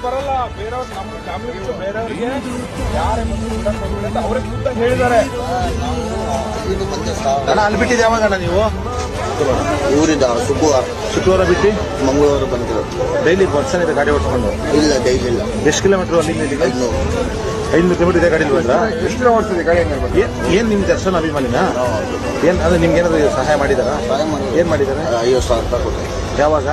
ಬರಲ್ಲ ಬೇರೆಯವ್ರು ನಮ್ಮ ಫ್ಯಾಮಿಲಿ ಬಿಟ್ಟು ಬೇರೆಯವ್ರಿಗೆ ಯಾರು ಅವ್ರಿಗೆ ಹೇಳಿದ್ದಾರೆ. ಅಣ್ಣ ಅಲ್ಲಿ ಬಿಟ್ಟಿದ್ದು ಯಾವಾಗಣ್ಣ ನೀವು? ಊರಿಂದ ಶುಕ್ರವಾರ ಬಿಟ್ಟು ಮಂಗಳವಾರ ಬಂದಿರೋದು. ಡೈಲಿ ಬರ್ತಾನೆ ಇದೆ ಗಾಡಿ ಓಡಿಸ್ಕೊಂಡು? ಇಲ್ಲ, ಡೈಲಿ ಇಲ್ಲ. ಎಷ್ಟು ಕಿಲೋಮೀಟರ್ ಅಲ್ಲಿಂದ? 500 ಕಿಲೋಮೀಟರ್ ಇದೆ ಗಾಡಿ ಬಂದ್ರ? ಎಷ್ಟು ಓಡಿಸ್ತಿದೆ ಗಾಡಿ? ಏನ್ ನಿಮ್ಗೆ ಅಷ್ಟೊಂದು ಅಭಿಮಾನಿನ? ಏನ್ ಅಂದ್ರೆ ನಿಮ್ಗೆ ಏನಾದ್ರು ಸಹಾಯ ಮಾಡಿದಾರ? ಏನ್ ಮಾಡಿದಾರೆ? 50,000 ರೂಪಾಯಿ ಕೊಡ್ತೀನಿ. ಯಾವಾಗ?